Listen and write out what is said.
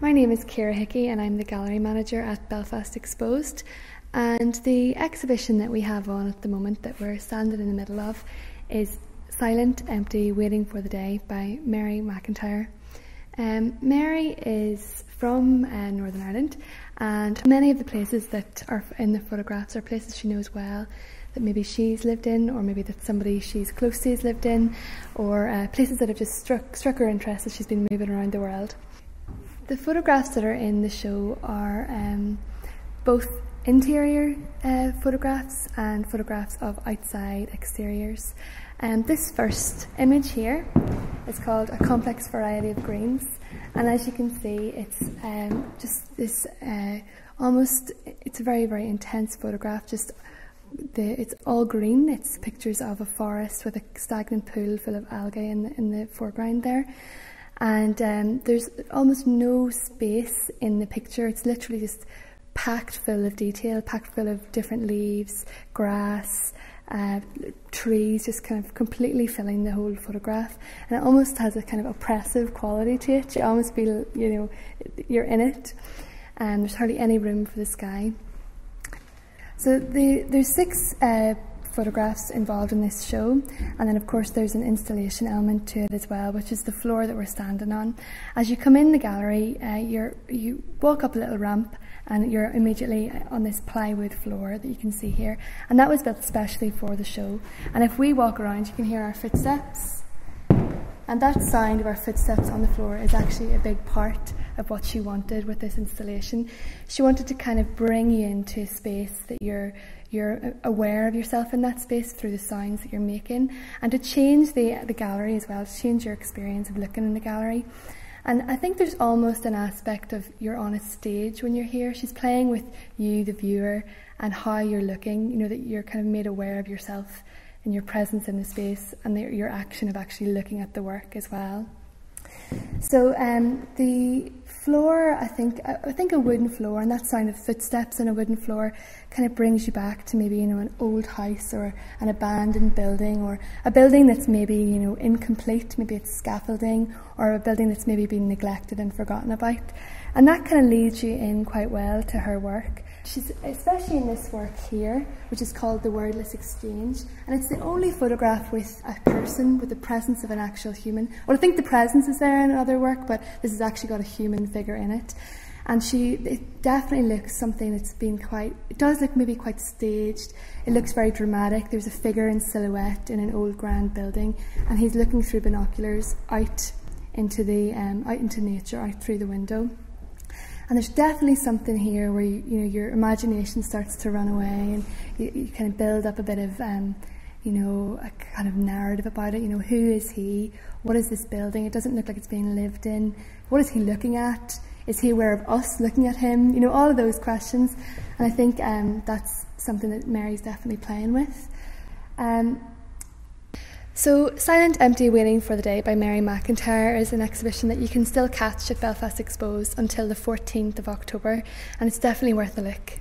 My name is Ciara Hickey and I'm the Gallery Manager at Belfast Exposed, and the exhibition that we have on at the moment that we're standing in the middle of is Silent, Empty, Waiting for the Day by Mary McIntyre. Mary is from Northern Ireland, and many of the places that are in the photographs are places she knows well, that maybe she's lived in, or maybe that somebody she's close to has lived in, or places that have just struck her interest as she's been moving around the world. The photographs that are in the show are both interior photographs and photographs of outside exteriors. This first image here is called A Complex Variety of Greens, and as you can see, it's just this it's a very, very intense photograph. It's all green. It's pictures of a forest with a stagnant pool full of algae in the foreground there. And there's almost no space in the picture. It's literally just packed full of detail, packed full of different leaves, grass, trees, just kind of completely filling the whole photograph. And it almost has a kind of oppressive quality to it. You almost feel, you're in it. And there's hardly any room for the sky. So there's 6 photographs involved in this show, and then of course there's an installation element to it as well, which is the floor that we're standing on. As you come in the gallery, you walk up a little ramp and you're immediately on this plywood floor that you can see here, and that was built especially for the show. And if we walk around, you can hear our footsteps, and that sound of our footsteps on the floor is actually a big part of what she wanted with this installation. She wanted to kind of bring you into a space that you're aware of yourself in that space through the sounds that you're making, and to change the gallery as well, to change your experience of looking in the gallery. And I think there's almost an aspect of you're on a stage when you're here. She's playing with you, the viewer, and how you're looking, that you're kind of made aware of yourself and your presence in the space, and your action of actually looking at the work as well. So the floor, I think a wooden floor, and that sound of footsteps on a wooden floor kind of brings you back to maybe an old house or an abandoned building, or a building that's maybe incomplete, maybe it's scaffolding, or a building that's maybe been neglected and forgotten about. And that kind of leads you in quite well to her work. She's especially in this work here, which is called The Wordless Exchange, and it's the only photograph with a person, with the presence of an actual human. Well, I think the presence is there in other work, but this has actually got a human figure in it. And it definitely looks something that's been it does look maybe quite staged. It looks very dramatic. There's a figure in silhouette in an old grand building, and he's looking through binoculars out into nature, out through the window. And there's definitely something here where your imagination starts to run away, and you kind of build up a bit of a kind of narrative about it. Who is he? What is this building? It doesn't look like it's being lived in. What is he looking at? Is he aware of us looking at him? All of those questions. And I think that's something that Mary's definitely playing with. So Silent, Empty, Waiting for the Day by Mary McIntyre is an exhibition that you can still catch at Belfast Exposed until the 14th of October, and it's definitely worth a look.